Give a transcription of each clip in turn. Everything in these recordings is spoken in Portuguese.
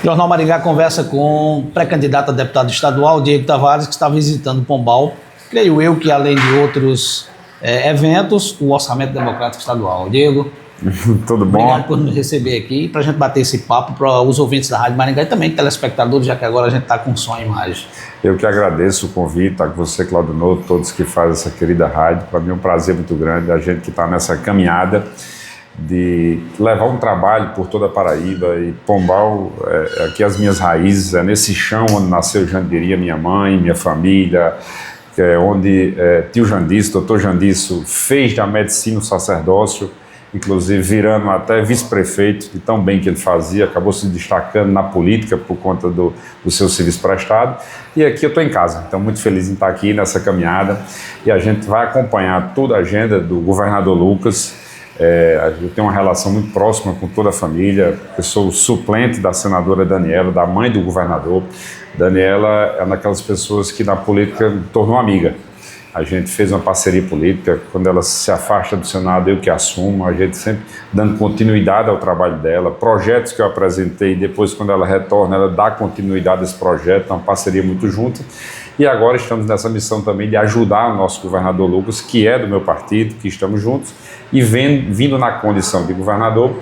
O Jornal Maringá conversa com o pré-candidato a deputado estadual, Diego Tavares, que está visitando Pombal. Creio eu que, além de outros eventos, o Orçamento Democrático Estadual. Diego, tudo bom? Obrigado por nos receber aqui, para a gente bater esse papo para os ouvintes da Rádio Maringá e também telespectadores, já que agora a gente está com som e imagem. Eu que agradeço o convite, a você, Claudio Noto, todos que fazem essa querida rádio. Para mim é um prazer muito grande a gente que está nessa caminhada de levar um trabalho por toda a Paraíba, e Pombal é aqui as minhas raízes, é nesse chão onde nasceu Jandiria, minha mãe, minha família, que é onde tio Jandiço, doutor Jandiço, fez da medicina um sacerdócio, inclusive virando até vice-prefeito, de tão bem que ele fazia, acabou se destacando na política por conta do seu serviço prestado, e aqui eu estou em casa, então muito feliz em estar aqui nessa caminhada, e a gente vai acompanhar toda a agenda do governador Lucas. Eu tenho uma relação muito próxima com toda a família. Eu sou o suplente da senadora Daniela, da mãe do governador. Daniela é uma daquelas pessoas que na política me tornou amiga. A gente fez uma parceria política. Quando ela se afasta do Senado, eu que assumo. A gente sempre dando continuidade ao trabalho dela. Projetos que eu apresentei, depois quando ela retorna, ela dá continuidade a esse projeto. É uma parceria muito junta. E agora estamos nessa missão também de ajudar o nosso governador Lucas, que é do meu partido, que estamos juntos, e vindo na condição de governador,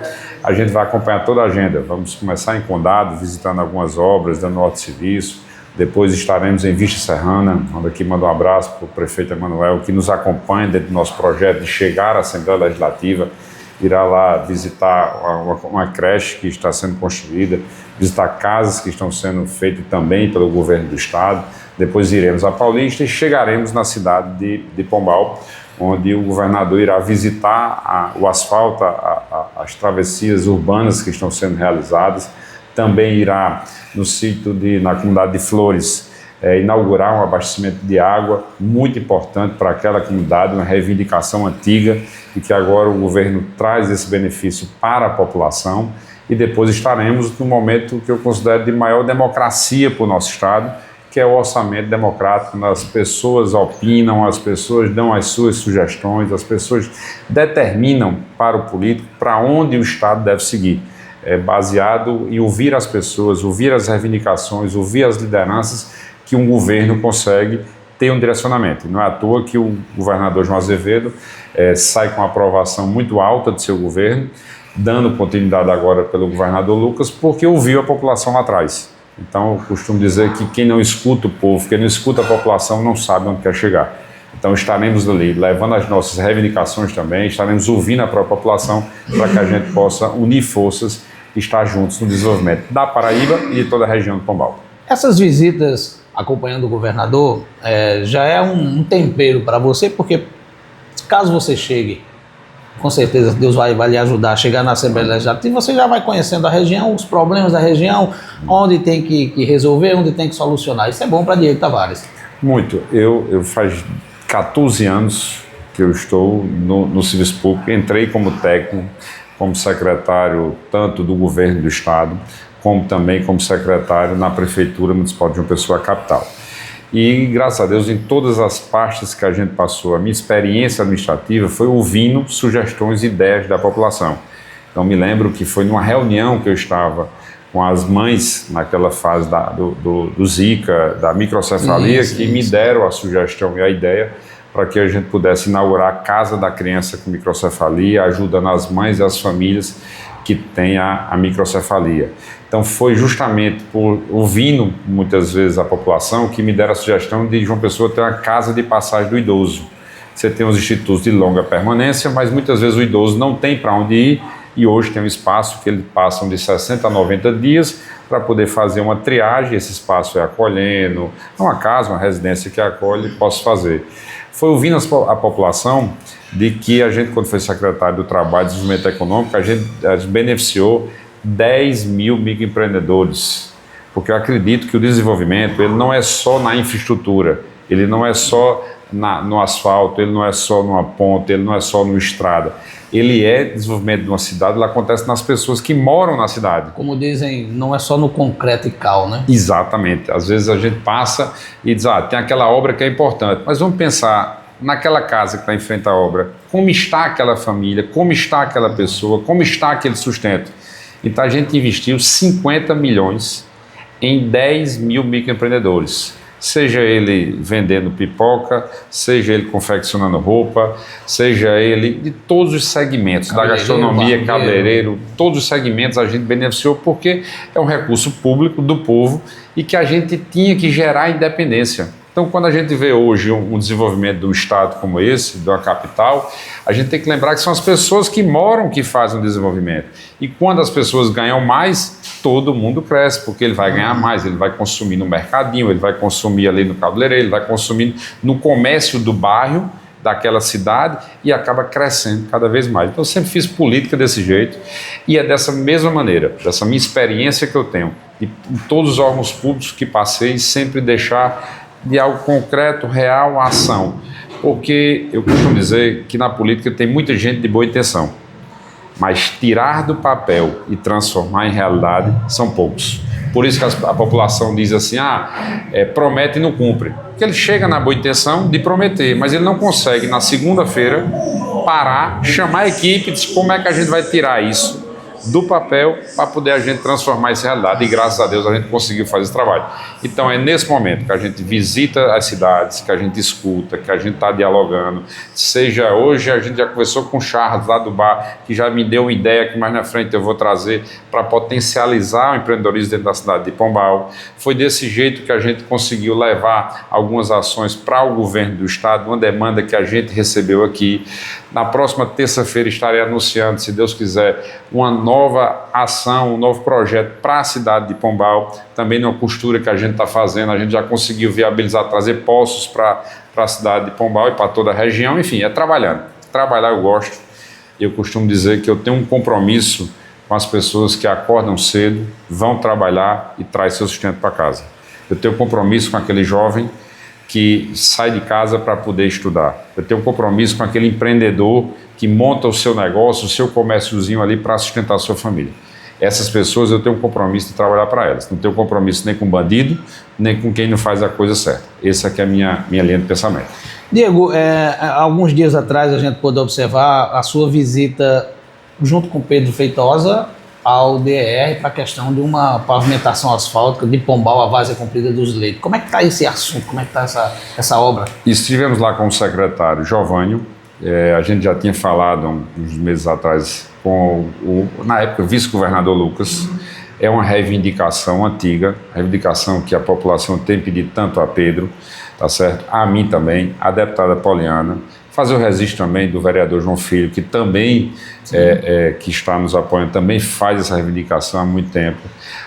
a gente vai acompanhar toda a agenda. Vamos começar em Condado, visitando algumas obras, dando ordem de serviço. Depois estaremos em Vista Serrana, onde aqui mando um abraço para o prefeito Emanuel, que nos acompanha dentro do nosso projeto de chegar à Assembleia Legislativa. Irá lá visitar uma creche que está sendo construída, visitar casas que estão sendo feitas também pelo governo do estado. Depois iremos a Paulista e chegaremos na cidade de Pombal, onde o governador irá visitar o asfalto, as travessias urbanas que estão sendo realizadas. Também irá no sítio na comunidade de Flores, inaugurar um abastecimento de água muito importante para aquela comunidade, uma reivindicação antiga, e que agora o governo traz esse benefício para a população. E depois estaremos no momento que eu considero de maior democracia para o nosso estado, que é o orçamento democrático. As pessoas opinam, as pessoas dão as suas sugestões, as pessoas determinam para o político para onde o estado deve seguir. É baseado em ouvir as pessoas, ouvir as reivindicações, ouvir as lideranças, que um governo consegue ter um direcionamento. Não é à toa que o governador João Azevedo sai com uma aprovação muito alta do seu governo, dando continuidade agora pelo governador Lucas, porque ouviu a população lá atrás. Então eu costumo dizer que quem não escuta o povo, quem não escuta a população, não sabe onde quer chegar. Então estaremos ali levando as nossas reivindicações também, estaremos ouvindo a própria população para que a gente possa unir forças e estar juntos no desenvolvimento da Paraíba e de toda a região do Pombal. Essas visitas acompanhando o governador já é um tempero para você, porque caso você chegue, com certeza Deus vai lhe ajudar a chegar na Assembleia Legislativa, você já vai conhecendo a região, os problemas da região, onde tem que resolver, onde tem que solucionar. Isso é bom para Diego Tavares. Muito. Eu faz 14 anos que eu estou no serviço público, entrei como técnico, como secretário tanto do governo do estado, como também como secretário na Prefeitura Municipal de João Pessoa, capital. E, graças a Deus, em todas as pastas que a gente passou, a minha experiência administrativa foi ouvindo sugestões e ideias da população. Então, me lembro que foi numa reunião que eu estava com as mães, naquela fase do Zika, da microcefalia, que me deram a sugestão e a ideia para que a gente pudesse inaugurar a Casa da Criança com Microcefalia, ajudando as mães e as famílias que têm a microcefalia. Então foi justamente por ouvindo muitas vezes a população que me deram a sugestão de João Pessoa ter uma casa de passagem do idoso. Você tem os institutos de longa permanência, mas muitas vezes o idoso não tem para onde ir, e hoje tem um espaço que eles passam de 60 a 90 dias para poder fazer uma triagem. Esse espaço é acolhendo, é uma casa, uma residência que acolhe, posso fazer. Foi ouvindo a população de que a gente, quando foi secretário do Trabalho e Desenvolvimento Econômico, a gente beneficiou 10 mil microempreendedores, porque eu acredito que o desenvolvimento ele não é só na infraestrutura, ele não é só no asfalto, ele não é só numa ponte, ele não é só numa estrada. Ele é desenvolvimento de uma cidade, ele acontece nas pessoas que moram na cidade. Como dizem, não é só no concreto e cal, né? Exatamente. Às vezes a gente passa e diz, tem aquela obra que é importante, mas vamos pensar naquela casa que está em frente à obra, como está aquela família, como está aquela pessoa, como está aquele sustento. Então a gente investiu 50 milhões em 10 mil microempreendedores. Seja ele vendendo pipoca, seja ele confeccionando roupa, seja ele de todos os segmentos, da gastronomia, cabeleireiro, todos os segmentos a gente beneficiou porque é um recurso público do povo e que a gente tinha que gerar independência. Então, quando a gente vê hoje um desenvolvimento de um estado como esse, de uma capital, a gente tem que lembrar que são as pessoas que moram que fazem o desenvolvimento. E quando as pessoas ganham mais, todo mundo cresce, porque ele vai ganhar mais, ele vai consumir no mercadinho, ele vai consumir ali no cabeleireiro, ele vai consumir no comércio do bairro, daquela cidade, e acaba crescendo cada vez mais. Então, eu sempre fiz política desse jeito, e é dessa mesma maneira, dessa minha experiência que eu tenho, em todos os órgãos públicos que passei, sempre deixar de algo concreto, real, ação. Porque eu costumo dizer que na política tem muita gente de boa intenção, mas tirar do papel e transformar em realidade são poucos. Por isso que a população diz assim, promete e não cumpre. Porque ele chega na boa intenção de prometer, mas ele não consegue, na segunda-feira, parar, chamar a equipe e dizer como é que a gente vai tirar isso do papel para poder a gente transformar isso em realidade, e graças a Deus a gente conseguiu fazer esse trabalho. Então é nesse momento que a gente visita as cidades, que a gente escuta, que a gente está dialogando, seja hoje a gente já conversou com o Charles lá do bar, que já me deu uma ideia que mais na frente eu vou trazer para potencializar o empreendedorismo dentro da cidade de Pombal. Foi desse jeito que a gente conseguiu levar algumas ações para o governo do estado, uma demanda que a gente recebeu aqui. Na próxima terça-feira estarei anunciando, se Deus quiser, uma nova ação, um novo projeto para a cidade de Pombal, também numa costura que a gente está fazendo. A gente já conseguiu viabilizar, trazer poços para a cidade de Pombal e para toda a região. Enfim, é trabalhando. Trabalhar eu gosto. Eu costumo dizer que eu tenho um compromisso com as pessoas que acordam cedo, vão trabalhar e trazem seu sustento para casa. Eu tenho um compromisso com aquele jovem que sai de casa para poder estudar. Eu tenho um compromisso com aquele empreendedor que monta o seu negócio, o seu comérciozinho ali para sustentar a sua família. Essas pessoas eu tenho um compromisso de trabalhar para elas. Não tenho compromisso nem com bandido, nem com quem não faz a coisa certa. Essa aqui é a minha linha de pensamento. Diego, alguns dias atrás a gente pôde observar a sua visita junto com Pedro Feitosa ao DER para a questão de uma pavimentação asfáltica de Pombal à Várzea Comprida dos Leitos. Como é que está esse assunto? Como é que está essa obra? Estivemos lá com o secretário Giovânio. A gente já tinha falado uns meses atrás com na época, vice-governador Lucas. É uma reivindicação antiga, reivindicação que a população tem pedido tanto a Pedro, tá certo? A mim também, a deputada Poliana, fazer o registro também do vereador João Filho, que também que está nos apoiando, também faz essa reivindicação há muito tempo.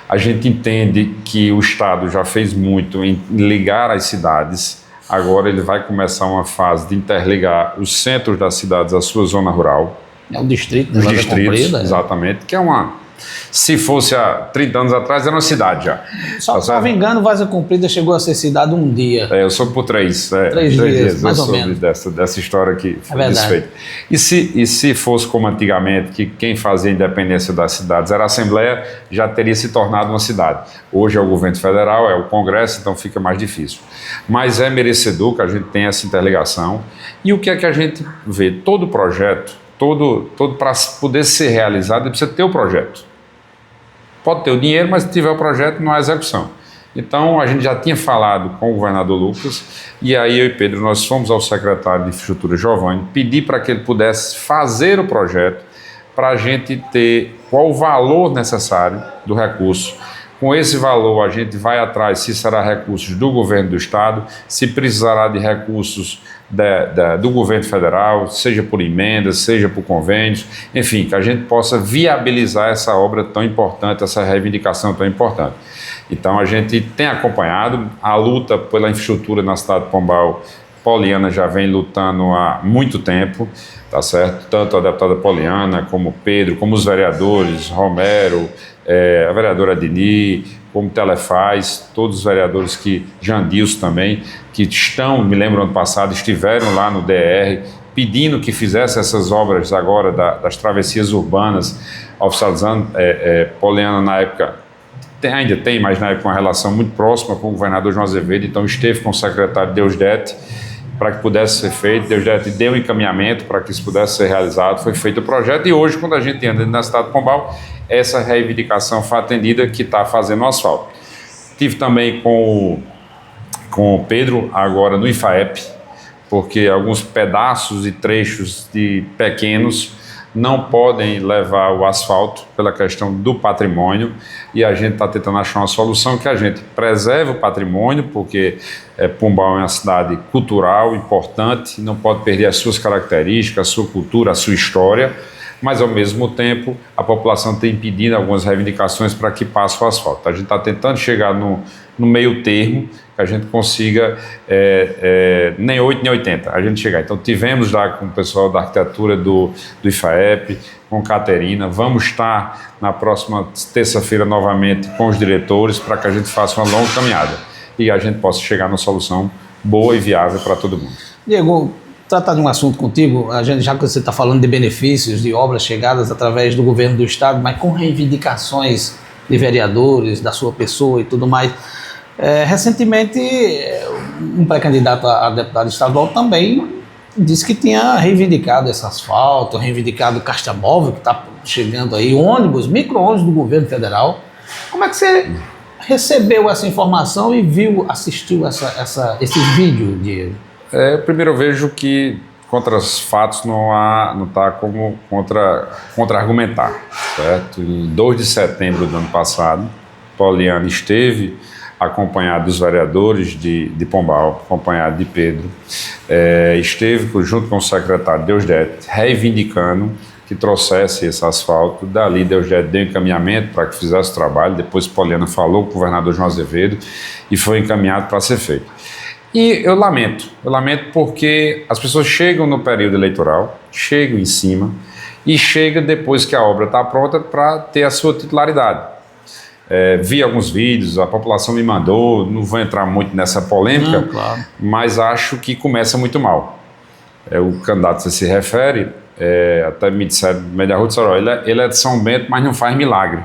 A gente entende que o Estado já fez muito em ligar as cidades. Agora ele vai começar uma fase de interligar os centros das cidades à sua zona rural. É o distrito, os distritos, exatamente, que é uma... Se fosse há 30 anos atrás, era uma cidade já. Só que, se não me engano, Várzea Comprida chegou a ser cidade um dia. Eu soube por três dias, mais ou menos. Dessa história que foi desfeita. E se fosse como antigamente, que quem fazia a independência das cidades era a Assembleia, já teria se tornado uma cidade. Hoje é o governo federal, é o Congresso, então fica mais difícil. Mas é merecedor que a gente tenha essa interligação. E o que é que a gente vê? Todo projeto, todo para poder ser realizado, ele precisa ter o projeto. Pode ter o dinheiro, mas se tiver o projeto, não há execução. Então, a gente já tinha falado com o governador Lucas, e aí eu e Pedro, nós fomos ao secretário de Infraestrutura, Giovânio, pedir para que ele pudesse fazer o projeto para a gente ter qual o valor necessário do recurso. Com esse valor, a gente vai atrás se será recursos do governo do estado, se precisará de recursos do governo federal, seja por emendas, seja por convênios, enfim, que a gente possa viabilizar essa obra tão importante, essa reivindicação tão importante. Então, a gente tem acompanhado a luta pela infraestrutura na cidade de Pombal. Poliana já vem lutando há muito tempo, tá certo? Tanto a deputada Poliana, como Pedro, como os vereadores, Romero, a vereadora Dini, como Telefaz, todos os vereadores Jandilson também, que estão, me lembro ano passado, estiveram lá no DR, pedindo que fizesse essas obras agora das travessias urbanas, oficializando. Poliana, na época, ainda tem, mas na época uma relação muito próxima com o governador João Azevedo, então esteve com o secretário Deusdete, para que pudesse ser feito, Deus deu um encaminhamento para que isso pudesse ser realizado, foi feito o projeto e hoje, quando a gente anda na cidade de Pombal, essa reivindicação foi atendida que está fazendo o asfalto. Tive também com o Pedro, agora no IFAEP, porque alguns pedaços e trechos de pequenos não podem levar o asfalto pela questão do patrimônio e a gente está tentando achar uma solução que a gente preserve o patrimônio, porque Pombal é uma cidade cultural importante, não pode perder as suas características, a sua cultura, a sua história, mas ao mesmo tempo a população tem pedido algumas reivindicações para que passe o asfalto. A gente está tentando chegar no meio termo, que a gente consiga nem 8 nem 80, a gente chegar. Então tivemos já com o pessoal da arquitetura do IFAEP, com Caterina, vamos estar na próxima terça-feira novamente com os diretores para que a gente faça uma longa caminhada e a gente possa chegar numa solução boa e viável para todo mundo. Diego, tratar de um assunto contigo, a gente, já que você está falando de benefícios, de obras chegadas através do governo do estado, mas com reivindicações de vereadores, da sua pessoa e tudo mais. Recentemente, um pré-candidato a deputado estadual também disse que tinha reivindicado esse asfalto, reivindicado o Caixa Móvel, que está chegando aí, ônibus, micro-ônibus do governo federal. Como é que você recebeu essa informação e assistiu esse vídeo, Diego? Primeiro eu vejo que contra os fatos não está como contra-argumentar, certo? Em 2 de setembro do ano passado, Poliana esteve acompanhado dos vereadores de Pombal, acompanhado de Pedro, esteve junto com o secretário Deusdedit, reivindicando que trouxesse esse asfalto. Dali Deusdedit deu encaminhamento para que fizesse o trabalho, depois Poliana falou com o governador João Azevedo e foi encaminhado para ser feito. E eu lamento porque as pessoas chegam no período eleitoral, chegam em cima e chegam depois que a obra está pronta para ter a sua titularidade. Vi alguns vídeos, a população me mandou, não vou entrar muito nessa polêmica, claro, mas acho que começa muito mal. O candidato que se refere, até me disseram, ele é de São Bento, mas não faz milagre,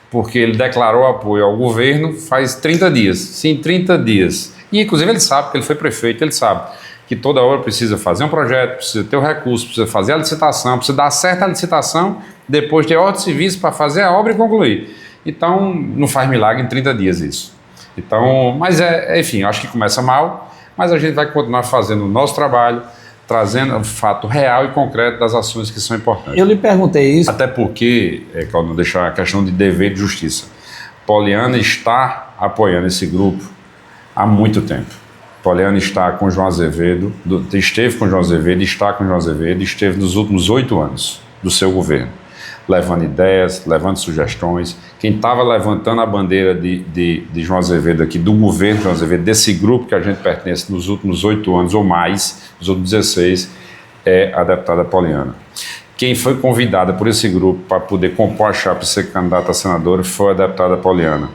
porque ele declarou apoio ao governo faz 30 dias, sim, 30 dias. E, inclusive, ele sabe que ele foi prefeito, ele sabe que toda hora precisa fazer um projeto, precisa ter o recurso, precisa fazer a licitação, precisa dar certa licitação, depois ter ordem de serviço para fazer a obra e concluir. Então, não faz milagre em 30 dias isso. Então, mas enfim, acho que começa mal, mas a gente vai continuar fazendo o nosso trabalho, trazendo o fato real e concreto das ações que são importantes. Eu lhe perguntei isso. Até porque, Claudio, deixar a questão de dever de justiça. Poliana está apoiando esse grupo há muito tempo. Poliana está com João Azevedo, esteve com João Azevedo, está com João Azevedo, esteve nos últimos 8 anos do seu governo, levando ideias, levando sugestões. Quem estava levantando a bandeira de João Azevedo aqui, do governo João Azevedo, desse grupo que a gente pertence nos últimos 8 anos ou mais, nos últimos 16, é a deputada Poliana. Quem foi convidada por esse grupo para poder compor a chapa e ser candidata a senadora foi a deputada Poliana.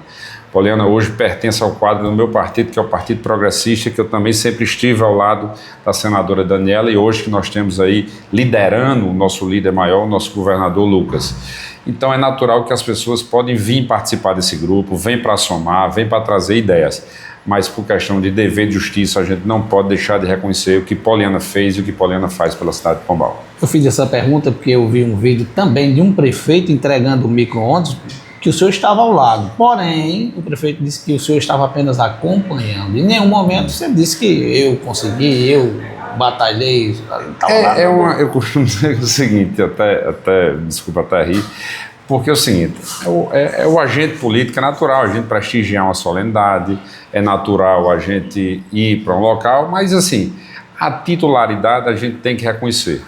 Poliana hoje pertence ao quadro do meu partido, que é o Partido Progressista, que eu também sempre estive ao lado da senadora Daniela, e hoje que nós temos aí liderando o nosso líder maior, o nosso governador Lucas. Então é natural que as pessoas podem vir participar desse grupo, vêm para somar, vêm para trazer ideias, mas por questão de dever de justiça a gente não pode deixar de reconhecer o que Poliana fez e o que Poliana faz pela cidade de Pombal. Eu fiz essa pergunta porque eu vi um vídeo também de um prefeito entregando o micro-ônibus, que o senhor estava ao lado, porém o prefeito disse que o senhor estava apenas acompanhando. Em nenhum momento você disse que eu consegui, eu batalhei. Eu costumo dizer o seguinte, desculpa até rir, porque é o seguinte, o agente político é natural, a gente prestigiar uma solenidade, é natural a gente ir para um local, mas assim, a titularidade a gente tem que reconhecer.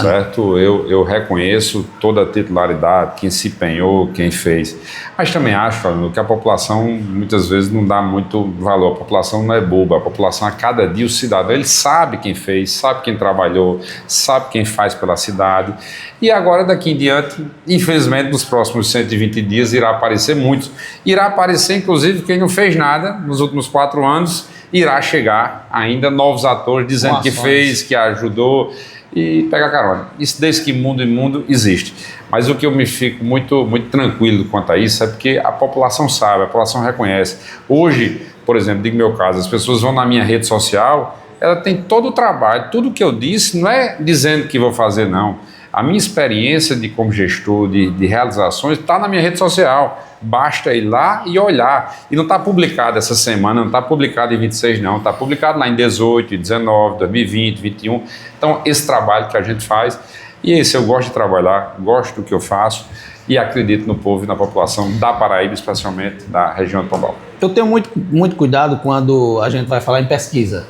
Certo? Eu reconheço toda a titularidade, quem se empenhou, quem fez. Mas também acho, que a população muitas vezes não dá muito valor. A população não é boba. A população, a cada dia, o cidadão, ele sabe quem fez, sabe quem trabalhou, sabe quem faz pela cidade. E agora, daqui em diante, infelizmente, nos próximos 120 dias, irá aparecer muitos. Irá aparecer, inclusive, quem não fez nada nos últimos 4 anos, irá chegar ainda novos atores dizendo que fez, que ajudou, e pega carona. Isso desde que mundo e mundo existe. Mas o que eu me fico muito, muito tranquilo quanto a isso é porque a população sabe, a população reconhece. Hoje, por exemplo, digo meu caso, as pessoas vão na minha rede social, ela tem todo o trabalho, tudo que eu disse, não é dizendo que vou fazer, não. A minha experiência como gestor de realizações está na minha rede social. Basta ir lá e olhar. E não está publicado essa semana, não está publicado em 26 não, está publicado lá em 18, 19, 2020, 21. Então, esse trabalho que a gente faz, e esse eu gosto de trabalhar, gosto do que eu faço e acredito no povo e na população da Paraíba, especialmente da região de Pombal. Eu tenho muito cuidado quando a gente vai falar em pesquisa.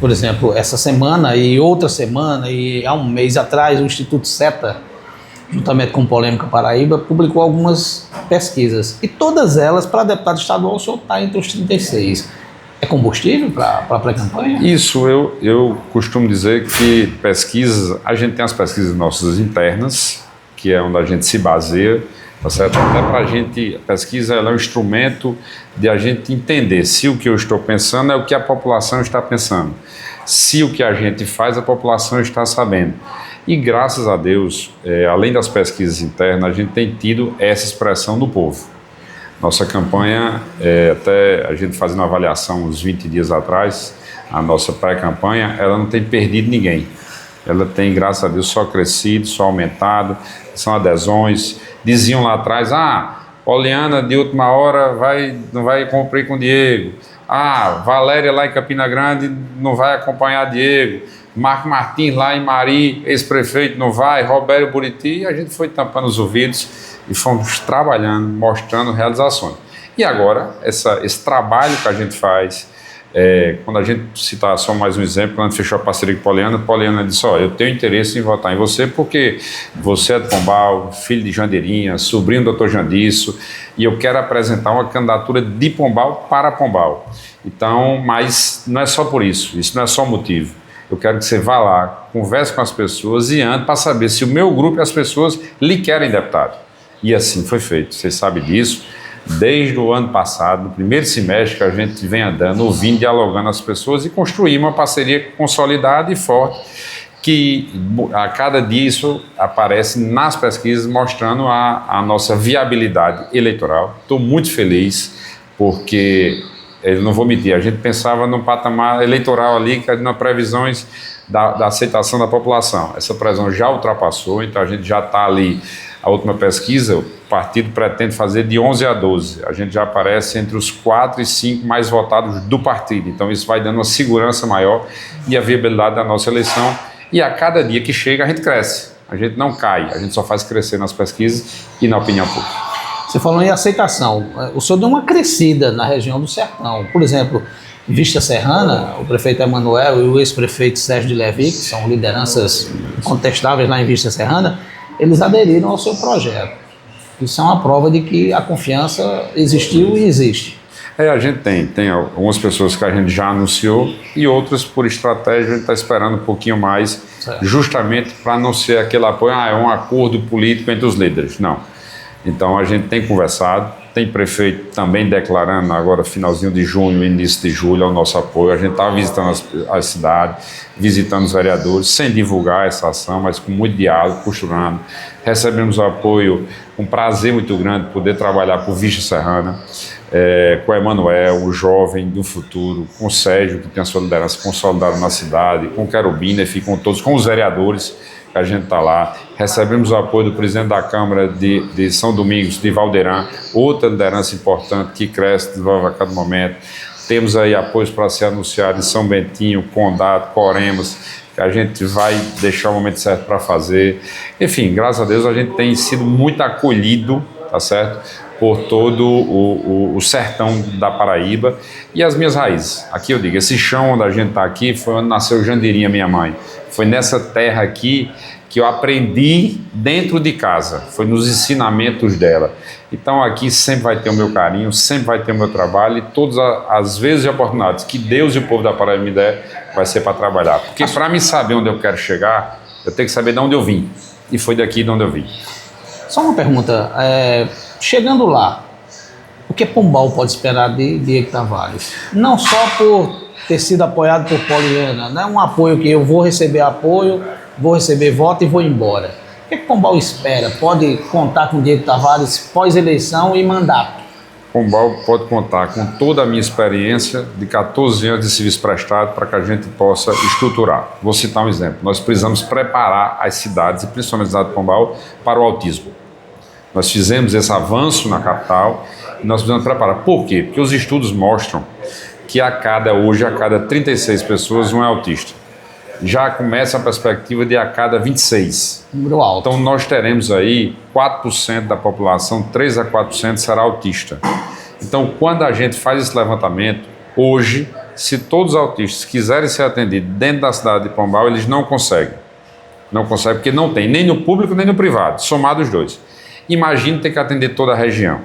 Por exemplo, essa semana e outra semana e há um mês atrás, o Instituto SETA, juntamente com Polêmica Paraíba, publicou algumas pesquisas. E todas elas, para deputado estadual, o senhor está entre os 36. É combustível para a pré-campanha? Isso, eu costumo dizer que pesquisas, a gente tem as pesquisas nossas internas, que é onde a gente se baseia, tá certo? Até para a gente, a pesquisa ela é um instrumento de a gente entender se o que eu estou pensando é o que a população está pensando, se o que a gente faz a população está sabendo. E graças a Deus, além das pesquisas internas, a gente tem tido essa expressão do povo. Nossa campanha, até a gente fazendo uma avaliação uns 20 dias atrás, a nossa pré-campanha, ela não tem perdido ninguém. Ela tem, graças a Deus, só crescido, só aumentado, são adesões. Diziam lá atrás, Poliana de última hora não vai cumprir com o Diego. Valéria lá em Campina Grande não vai acompanhar Diego. Marco Martins lá em Mari, ex-prefeito, não vai. Roberto Buriti, a gente foi tampando os ouvidos e fomos trabalhando, mostrando realizações. E agora, esse trabalho que a gente faz, quando a gente citar só mais um exemplo, quando a gente fechou a parceria com Poliana disse, eu tenho interesse em votar em você porque você é de Pombal, filho de Jandeirinha, sobrinho do Dr. Jandiço, e eu quero apresentar uma candidatura de Pombal para Pombal. Então, mas não é só por isso não é só motivo. Eu quero que você vá lá, converse com as pessoas e ande para saber se o meu grupo e as pessoas lhe querem deputado. E assim foi feito, vocês sabem disso. Desde o ano passado, no primeiro semestre que a gente vem andando, ouvindo, dialogando com as pessoas e construir uma parceria consolidada e forte, que a cada dia isso aparece nas pesquisas mostrando a nossa viabilidade eleitoral. Estou muito feliz porque, eu não vou mentir, a gente pensava num patamar eleitoral ali, nas previsões da aceitação da população. Essa previsão já ultrapassou, então a gente já está ali. A última pesquisa, o partido pretende fazer de 11 a 12. A gente já aparece entre os 4 e 5 mais votados do partido. Então isso vai dando uma segurança maior e a viabilidade da nossa eleição. E a cada dia que chega a gente cresce. A gente não cai, a gente só faz crescer nas pesquisas e na opinião pública. Você falou em aceitação. O senhor deu uma crescida na região do Sertão. Por exemplo, em Vista Serrana, o prefeito Emanuel e o ex-prefeito Sérgio de Levi, que são lideranças incontestáveis lá em Vista Serrana, eles aderiram ao seu projeto. Isso é uma prova de que a confiança existiu e existe. A gente tem algumas pessoas que a gente já anunciou e outras, por estratégia, a gente está esperando um pouquinho mais, certo, justamente para não ser aquele apoio, é um acordo político entre os líderes. Não. Então a gente tem conversado, tem prefeito também declarando agora finalzinho de junho, início de julho, é o nosso apoio. A gente está visitando as cidades, visitando os vereadores, sem divulgar essa ação, mas com muito diálogo, costurando. Recebemos o apoio, um prazer muito grande poder trabalhar por Vista Serrana, com o Emanuel, o jovem do futuro, com o Sérgio, que tem a sua liderança consolidada na cidade, com o Querubina, e com todos, com os vereadores, que a gente está lá. Recebemos o apoio do presidente da Câmara de São Domingos, de Valdeirão, outra liderança importante que cresce, desenvolve a cada momento. Temos aí apoios para ser anunciado em São Bentinho, Condado, Coremos, que a gente vai deixar o momento certo para fazer. Enfim, graças a Deus a gente tem sido muito acolhido, tá certo, por todo o sertão da Paraíba e as minhas raízes. Aqui eu digo, esse chão onde a gente está aqui foi onde nasceu Jandeirinha, minha mãe. Foi nessa terra aqui que eu aprendi dentro de casa, foi nos ensinamentos dela. Então aqui sempre vai ter o meu carinho, sempre vai ter o meu trabalho e todas as vezes e oportunidades que Deus e o povo da Paraíba me der, vai ser para trabalhar. Porque para mim saber onde eu quero chegar, eu tenho que saber de onde eu vim. E foi daqui de onde eu vim. Só uma pergunta, chegando lá, o que Pombal pode esperar de Diego Tavares? Não só por ter sido apoiado por Poliana, não é um apoio que eu vou receber apoio, vou receber voto e vou embora. O que Pombal espera? Pode contar com Diego Tavares pós-eleição e mandato? Pombal pode contar com toda a minha experiência de 14 anos de serviço prestado para que a gente possa estruturar. Vou citar um exemplo. Nós precisamos preparar as cidades, e principalmente a cidade de Pombal, para o autismo. Nós fizemos esse avanço na capital e nós precisamos preparar. Por quê? Porque os estudos mostram que hoje, a cada 36 pessoas, um é autista. Já começa a perspectiva de a cada 26. Número alto. Então nós teremos aí 4% da população, 3 a 4% será autista. Então quando a gente faz esse levantamento, hoje, se todos os autistas quiserem ser atendidos dentro da cidade de Pombal, eles não conseguem. Não conseguem porque não tem, nem no público nem no privado, somados os dois. Imagine ter que atender toda a região.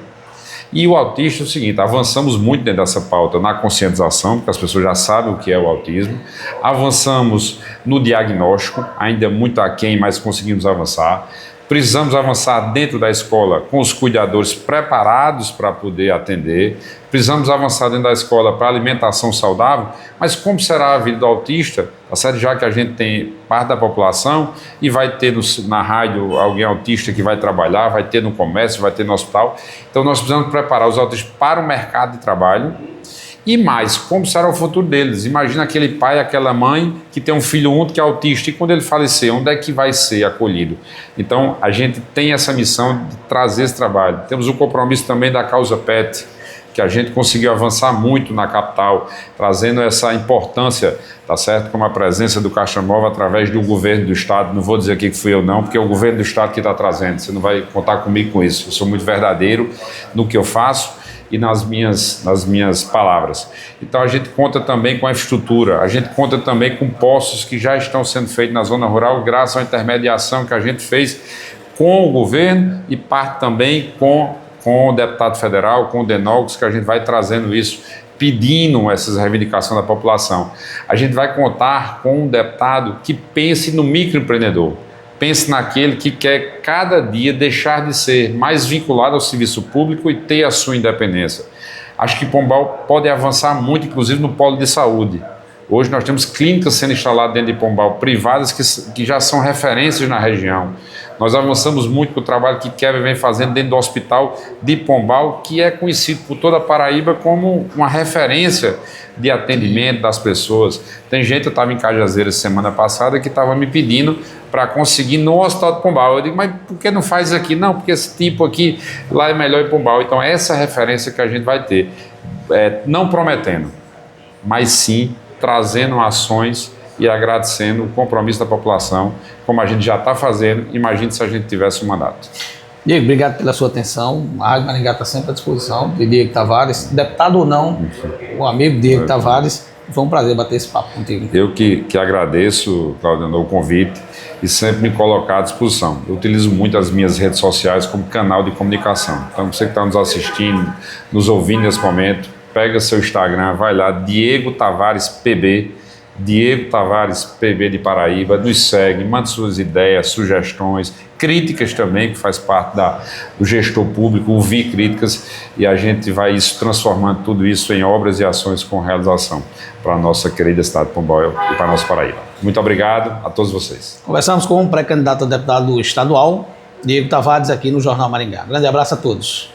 E o autista é o seguinte, avançamos muito dentro dessa pauta na conscientização, porque as pessoas já sabem o que é o autismo, avançamos no diagnóstico, ainda muito aquém, mas conseguimos avançar. Precisamos avançar dentro da escola com os cuidadores preparados para poder atender. Precisamos avançar dentro da escola para alimentação saudável. Mas como será a vida do autista? Tá certo? Já que a gente tem parte da população e vai ter na rádio alguém autista que vai trabalhar, vai ter no comércio, vai ter no hospital. Então nós precisamos preparar os autistas para o mercado de trabalho. E mais, como será o futuro deles? Imagina aquele pai, aquela mãe que tem um filho único que é autista e quando ele falecer, onde é que vai ser acolhido? Então, a gente tem essa missão de trazer esse trabalho. Temos o compromisso também da causa PET, que a gente conseguiu avançar muito na capital, trazendo essa importância, tá certo? Como a presença do Caixa Móvel através do governo do Estado. Não vou dizer aqui que fui eu não, porque é o governo do Estado que está trazendo. Você não vai contar comigo com isso. Eu sou muito verdadeiro no que eu faço e nas minhas palavras. Então a gente conta também com a infraestrutura, a gente conta também com postos que já estão sendo feitos na zona rural, graças à intermediação que a gente fez com o governo e parte também com o deputado federal, com o Denogos, que a gente vai trazendo isso, pedindo essas reivindicações da população. A gente vai contar com um deputado que pense no microempreendedor, pense naquele que quer cada dia deixar de ser mais vinculado ao serviço público e ter a sua independência. Acho que Pombal pode avançar muito, inclusive no polo de saúde. Hoje nós temos clínicas sendo instaladas dentro de Pombal, privadas, que já são referências na região. Nós avançamos muito com o trabalho que Kevin vem fazendo dentro do hospital de Pombal, que é conhecido por toda a Paraíba como uma referência de atendimento das pessoas. Tem gente, eu estava em Cajazeiras semana passada, que estava me pedindo para conseguir no Hospital de Pombal. Eu digo, mas por que não faz aqui? Não, porque esse tipo aqui, lá é melhor em Pombal. Então essa é a referência que a gente vai ter. Não prometendo, mas sim trazendo ações e agradecendo o compromisso da população, como a gente já está fazendo. Imagine se a gente tivesse um mandato. Diego, obrigado pela sua atenção. A Rádio Maringá está sempre à disposição de Diego Tavares, deputado ou não, o amigo Diego Tavares. Foi um prazer bater esse papo contigo. Eu que agradeço, Claudio, o convite e sempre me colocar à disposição. Eu utilizo muito as minhas redes sociais como canal de comunicação. Então, você que está nos assistindo, nos ouvindo nesse momento, pega seu Instagram, vai lá, Diego Tavares PB, Diego Tavares PB de Paraíba, nos segue, manda suas ideias, sugestões, críticas também, que faz parte do gestor público, ouvir críticas, e a gente vai transformando tudo isso em obras e ações com realização para a nossa querida cidade de Pombal e para a nossa Paraíba. Muito obrigado a todos vocês. Conversamos com o pré-candidato a deputado estadual, Diego Tavares, aqui no Jornal Maringá. Grande abraço a todos.